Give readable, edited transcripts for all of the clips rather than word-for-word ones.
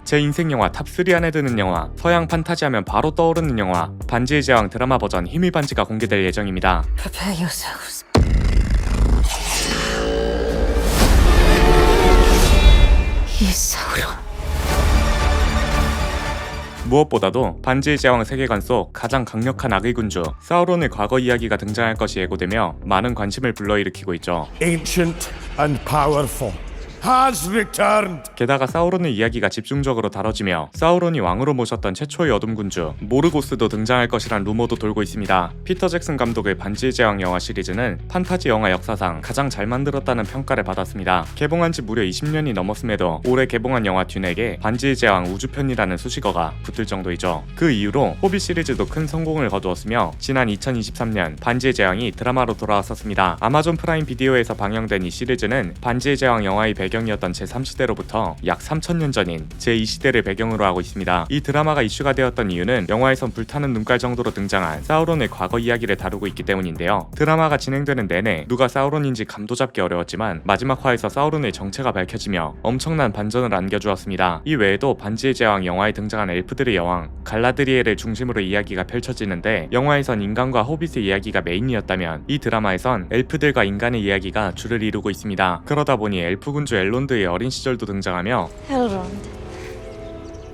제 인생 영화 탑3 안에 드는 영화, 서양 판타지 하면 바로 떠오르는 영화 반지의 제왕 드라마 버전 힘의 반지가 공개될 예정입니다. Prepare yourselves. 이 사우론. 무엇보다도 반지의 제왕 세계관 속 가장 강력한 악의 군주 사우론의 과거 이야기가 등장할 것이 예고되며 많은 관심을 불러일으키고 있죠. Ancient and powerful, has returned. 게다가 사우론의 이야기가 집중적으로 다뤄지며 사우론이 왕으로 모셨던 최초의 어둠 군주 모르고스도 등장할 것이란 루머도 돌고 있습니다. 피터 잭슨 감독의 반지의 제왕 영화 시리즈는 판타지 영화 역사상 가장 잘 만들었다는 평가를 받았습니다. 개봉한 지 무려 20년이 넘었음에도 올해 개봉한 영화 듄에게 반지의 제왕 우주편이라는 수식어가 붙을 정도이죠. 그 이후로 호빗 시리즈도 큰 성공을 거두었으며 지난 2023년 반지의 제왕이 드라마로 돌아왔었습니다. 아마존 프라임 비디오에서 방영된 이 시리즈는 반지의 제왕 영화의 배경이었던 제3시대로부터 약 3000년 전인 제2시대를 배경으로 하고 있습니다. 이 드라마가 이슈가 되었던 이유는 영화에선 불타는 눈깔 정도로 등장한 사우론의 과거 이야기를 다루고 있기 때문인데요. 드라마가 진행되는 내내 누가 사우론인지 감도 잡기 어려웠지만 마지막 화에서 사우론의 정체가 밝혀지며 엄청난 반전을 안겨주었습니다. 이 외에도 반지의 제왕 영화에 등장한 엘프들의 여왕 갈라드리엘을 중심으로 이야기가 펼쳐지는데 영화에선 인간과 호빗의 이야기가 메인이었다면 이 드라마에선 엘프들과 인간의 이야기가 주를 이루고 있습니다. 그러다 보니 엘프 군주 엘론드의 어린 시절도 등장하며 Elrond.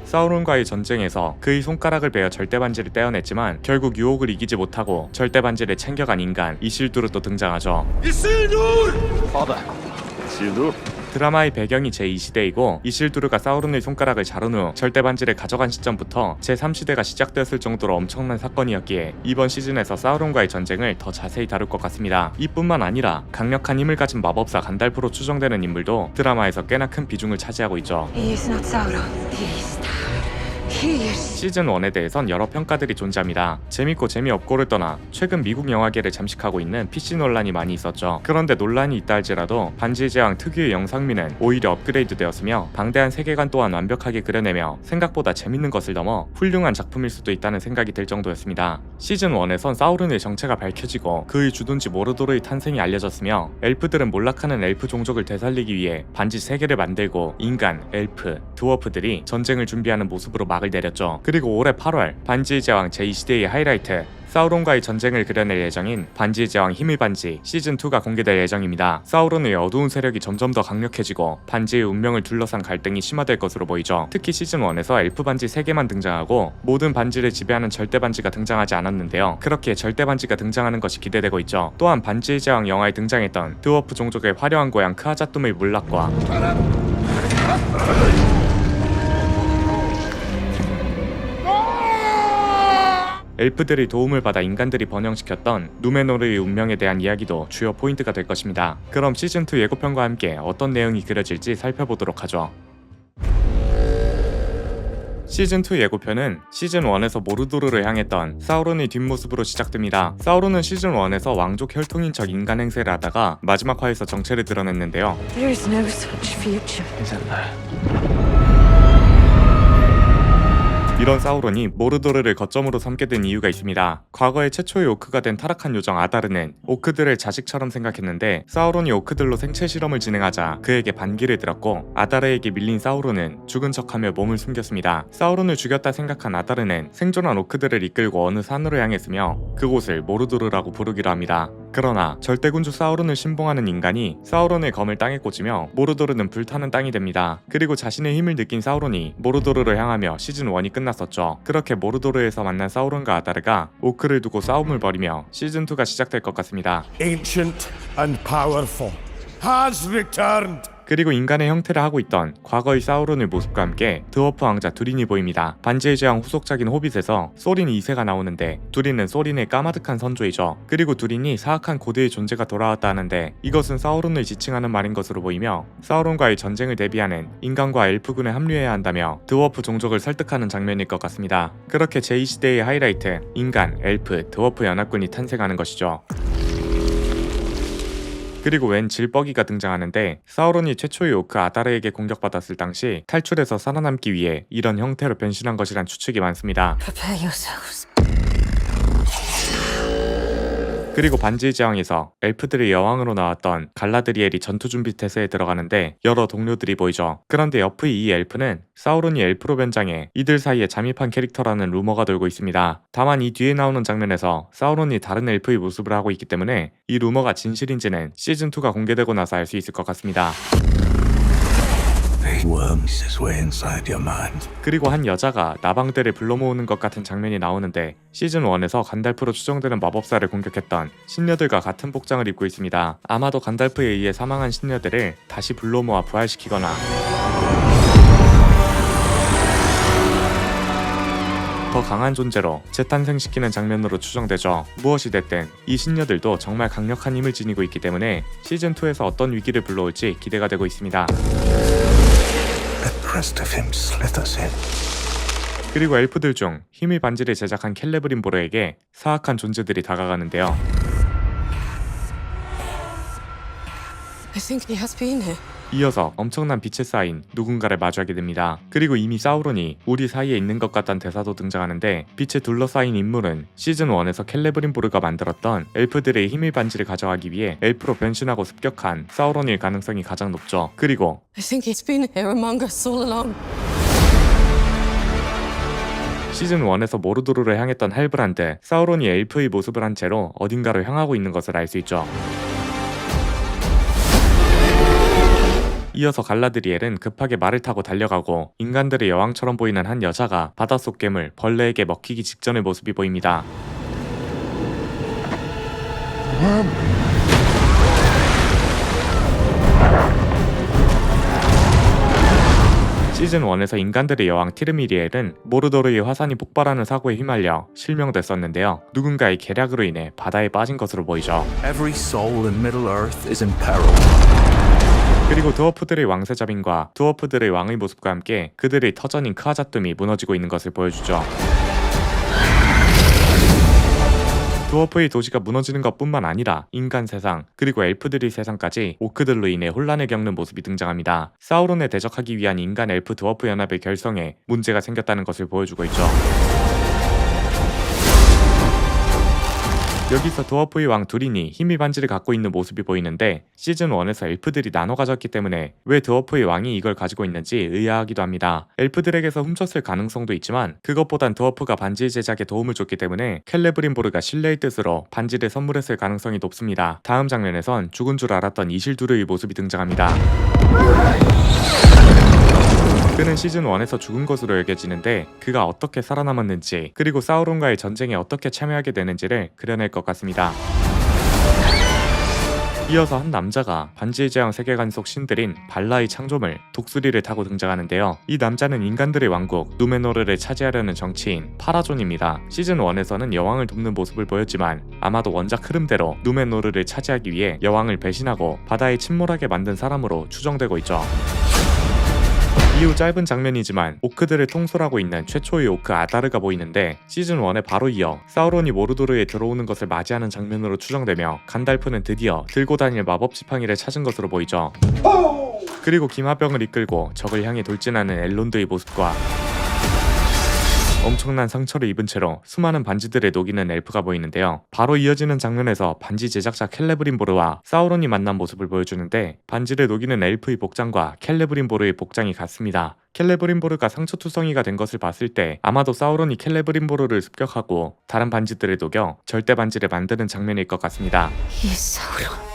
사우론과의 전쟁에서 그의 손가락을 베어 절대 반지를 떼어냈지만 결국 유혹을 이기지 못하고 절대 반지를 챙겨간 인간 이실두르도 등장하죠. 드라마의 배경이 제2시대이고 이실두르가 사우론의 손가락을 자른 후 절대 반지를 가져간 시점부터 제3시대가 시작되었을 정도로 엄청난 사건이었기에 이번 시즌에서 사우론과의 전쟁을 더 자세히 다룰 것 같습니다. 이뿐만 아니라 강력한 힘을 가진 마법사 간달프로 추정되는 인물도 드라마에서 꽤나 큰 비중을 차지하고 있죠. He is not Sauron. He is Tauron. He is. 시즌 1에 대해선 여러 평가들이 존재합니다. 재밌고 재미없고를 떠나 최근 미국 영화계를 잠식하고 있는 PC 논란이 많이 있었죠. 그런데 논란이 있다 할지라도 반지의 제왕 특유의 영상미는 오히려 업그레이드 되었으며 방대한 세계관 또한 완벽하게 그려내며 생각보다 재밌는 것을 넘어 훌륭한 작품일 수도 있다는 생각이 들 정도였습니다. 시즌 1에선 사우론의 정체가 밝혀지고 그의 주둔지 모르도르의 탄생이 알려졌으며 엘프들은 몰락하는 엘프 종족을 되살리기 위해 반지 3개를 만들고 인간, 엘프, 드워프들이 전쟁을 준비하는 모습으로 막을 내렸죠. 그리고 올해 8월 반지의 제왕 제2시대의 하이라이트 사우론과의 전쟁을 그려낼 예정인 반지의 제왕 힘의 반지 시즌2가 공개될 예정입니다. 사우론의 어두운 세력이 점점 더 강력해지고 반지의 운명을 둘러싼 갈등이 심화될 것으로 보이죠. 특히 시즌1에서 엘프 반지 3개만 등장하고 모든 반지를 지배하는 절대 반지가 등장하지 않았는데요. 그렇게 절대 반지가 등장하는 것이 기대되고 있죠. 또한 반지의 제왕 영화에 등장했던 드워프 종족의 화려한 고향 크아자툼의 몰락과 엘프들의 도움을 받아 인간들이 번영시켰던 누메노르의 운명에 대한 이야기도 주요 포인트가 될 것입니다. 그럼 시즌2 예고편과 함께 어떤 내용이 그려질지 살펴보도록 하죠. 시즌2 예고편은 시즌1에서 모르도르를 향했던 사우론의 뒷모습으로 시작됩니다. 사우론은 시즌1에서 왕족 혈통인 척 인간 행세를 하다가 마지막 화에서 정체를 드러냈는데요. There is no such future. 이런 사우론이 모르도르를 거점으로 삼게 된 이유가 있습니다. 과거에 최초의 오크가 된 타락한 요정 아다르는 오크들을 자식처럼 생각했는데 사우론이 오크들로 생체 실험을 진행하자 그에게 반기를 들었고 아다르에게 밀린 사우론은 죽은 척하며 몸을 숨겼습니다. 사우론을 죽였다 생각한 아다르는 생존한 오크들을 이끌고 어느 산으로 향했으며 그곳을 모르도르라고 부르기로 합니다. 그러나 절대군주 사우론을 신봉하는 인간이 사우론의 검을 땅에 꽂으며 모르도르는 불타는 땅이 됩니다. 그리고 자신의 힘을 느낀 사우론이 모르도르를 향하며 시즌1이 끝났었죠. 그렇게 모르도르에서 만난 사우론과 아다르가 오크를 두고 싸움을 벌이며 시즌2가 시작될 것 같습니다. Ancient and powerful, has returned. 그리고 인간의 형태를 하고 있던 과거의 사우론의 모습과 함께 드워프 왕자 두린이 보입니다. 반지의 제왕 후속작인 호빗에서 소린 2세가 나오는데 두린은 소린의 까마득한 선조이죠. 그리고 두린이 사악한 고대의 존재가 돌아왔다 하는데 이것은 사우론을 지칭하는 말인 것으로 보이며 사우론과의 전쟁을 대비하는 인간과 엘프군에 합류해야 한다며 드워프 종족을 설득하는 장면일 것 같습니다. 그렇게 제2시대의 하이라이트 인간, 엘프, 드워프 연합군이 탄생하는 것이죠. 그리고 웬 질버기가 등장하는데 사우론이 최초의 오크 아다르에게 공격받았을 당시 탈출해서 살아남기 위해 이런 형태로 변신한 것이란 추측이 많습니다. Prepare yourselves. 그리고 반지의 제왕에서 엘프들의 여왕으로 나왔던 갈라드리엘이 전투 준비 태세에 들어가는데 여러 동료들이 보이죠. 그런데 옆의 이 엘프는 사우론이 엘프로 변장해 이들 사이에 잠입한 캐릭터라는 루머가 돌고 있습니다. 다만 이 뒤에 나오는 장면에서 사우론이 다른 엘프의 모습을 하고 있기 때문에 이 루머가 진실인지는 시즌2가 공개되고 나서 알 수 있을 것 같습니다. Worms is way inside your mind. 그리고 한 여자가 나방들을 불러 모으는 것 같은 장면이 나오는데 시즌1에서 간달프로 추정되는 마법사를 공격했던 신녀들과 같은 복장을 입고 있습니다. 아마도 간달프에 의해 사망한 신녀들을 다시 불러 모아 부활시키거나 더 강한 존재로 재탄생시키는 장면으로 추정되죠. 무엇이 됐든 이 신녀들도 정말 강력한 힘을 지니고 있기 때문에 시즌2에서 어떤 위기를 불러올지 기대가 되고 있습니다. The crest of him slithers in. 그리고 엘프들 중 힘의 반지를 제작한 켈레브린보르에게 사악한 존재들이 다가가는데요. I think he has been here. 이어서 엄청난 빛에 쌓인 누군가를 마주하게 됩니다. 그리고 이미 사우론이 우리 사이에 있는 것 같다는 대사도 등장하는데 빛에 둘러싸인 인물은 시즌1에서 켈레브린보르가 만들었던 엘프들의 힘의 반지를 가져가기 위해 엘프로 변신하고 습격한 사우론일 가능성이 가장 높죠. 그리고 I think he's been here among us all along. 시즌1에서 모르도르를 향했던 할브란드, 사우론이 엘프의 모습을 한 채로 어딘가로 향하고 있는 것을 알 수 있죠. 이어서 갈라드리엘은 급하게 말을 타고 달려가고 인간들의 여왕처럼 보이는 한 여자가 바닷속 괴물 벌레에게 먹히기 직전의 모습이 보입니다. 시즌1에서 인간들의 여왕 티르미리엘은 모르도르의 화산이 폭발하는 사고에 휘말려 실명됐었는데요. 누군가의 계략으로 인해 바다에 빠진 것으로 보이죠. Every soul in Middle-earth is in peril. 그리고 드워프들의 왕세자빈과 드워프들의 왕의 모습과 함께 그들의 터전인 크아자툼이 무너지고 있는 것을 보여주죠. 드워프의 도시가 무너지는 것뿐만 아니라 인간 세상 그리고 엘프들의 세상까지 오크들로 인해 혼란을 겪는 모습이 등장합니다. 사우론에 대적하기 위한 인간 엘프 드워프 연합의 결성에 문제가 생겼다는 것을 보여주고 있죠. 여기서 드워프의 왕 두린이 힘의 반지를 갖고 있는 모습이 보이는데 시즌1에서 엘프들이 나눠 가졌기 때문에 왜 드워프의 왕이 이걸 가지고 있는지 의아하기도 합니다. 엘프들에게서 훔쳤을 가능성도 있지만 그것보단 드워프가 반지 제작에 도움을 줬기 때문에 켈레브린보르가 신뢰의 뜻으로 반지를 선물했을 가능성이 높습니다. 다음 장면에선 죽은 줄 알았던 이실두르의 모습이 등장합니다. 그는 시즌1에서 죽은 것으로 여겨지는데 그가 어떻게 살아남았는지 그리고 사우론과의 전쟁에 어떻게 참여하게 되는지를 그려낼 것 같습니다. 이어서 한 남자가 반지의 제왕 세계관 속 신들인 발라의 창조물 독수리를 타고 등장하는데요. 이 남자는 인간들의 왕국 누메노르를 차지하려는 정치인 파라존입니다. 시즌1에서는 여왕을 돕는 모습을 보였지만 아마도 원작 흐름대로 누메노르를 차지하기 위해 여왕을 배신하고 바다에 침몰하게 만든 사람으로 추정되고 있죠. 이후 짧은 장면이지만 오크들을 통솔하고 있는 최초의 오크 아다르가 보이는데 시즌1에 바로 이어 사우론이 모르도르에 들어오는 것을 맞이하는 장면으로 추정되며 간달프는 드디어 들고 다닐 마법 지팡이를 찾은 것으로 보이죠. 그리고 기마병을 이끌고 적을 향해 돌진하는 엘론드의 모습과 엄청난 상처를 입은 채로 수많은 반지들을 녹이는 엘프가 보이는데요. 바로 이어지는 장면에서 반지 제작자 켈레브린보르와 사우론이 만난 모습을 보여주는데 반지를 녹이는 엘프의 복장과 켈레브린보르의 복장이 같습니다. 켈레브린보르가 상처투성이가 된 것을 봤을 때 아마도 사우론이 켈레브린보르를 습격하고 다른 반지들을 녹여 절대 반지를 만드는 장면일 것 같습니다. He is Sauron.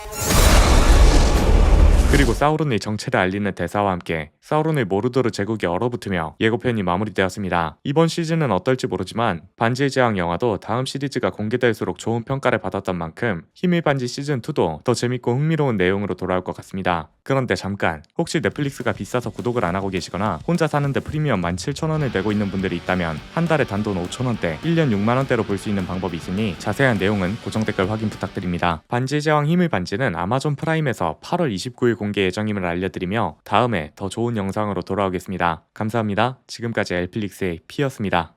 그리고 사우론의 정체를 알리는 대사와 함께 사우론의 모르도르 제국이 얼어붙으며 예고편이 마무리되었습니다. 이번 시즌은 어떨지 모르지만 반지의 제왕 영화도 다음 시리즈가 공개될수록 좋은 평가를 받았던 만큼 힘의 반지 시즌2도 더 재밌고 흥미로운 내용으로 돌아올 것 같습니다. 그런데 잠깐, 혹시 넷플릭스가 비싸서 구독을 안 하고 계시거나 혼자 사는데 프리미엄 17,000원을 내고 있는 분들이 있다면 한 달에 단돈 5,000원대, 1년 6만원대로 볼 수 있는 방법이 있으니 자세한 내용은 고정 댓글 확인 부탁드립니다. 반지의 제왕 힘의 반지는 아마존 프라임에서 8월 29일 공개 예정임을 알려드리며 다음에 더 좋은 영상으로 돌아오겠습니다. 감사합니다. 지금까지 엘플릭스의 피였습니다.